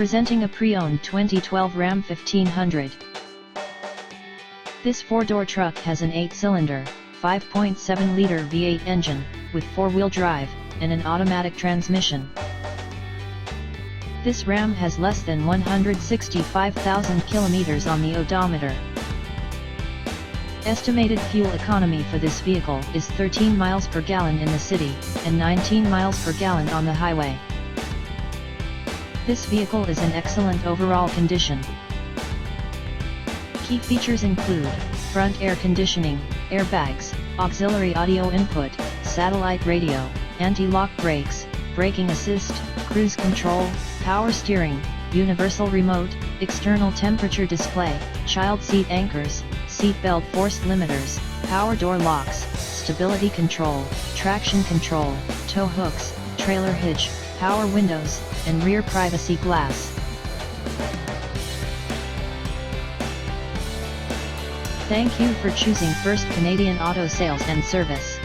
Presenting a pre-owned 2012 Ram 1500. This four-door truck has an 8-cylinder, 5.7-liter V8 engine, with four-wheel drive, and an automatic transmission. This Ram has less than 165,000 kilometers on the odometer. Estimated fuel economy for this vehicle is 13 miles per gallon in the city, and 19 miles per gallon on the highway. This vehicle is in excellent overall condition. Key features include front air conditioning, airbags, auxiliary audio input, satellite radio, anti-lock brakes, braking assist, cruise control, power steering, universal remote, external temperature display, child seat anchors, seat belt force limiters, power door locks, stability control, traction control, tow hooks, trailer hitch, power windows, and rear privacy glass. Thank you for choosing First Canadian Auto Sales and Service.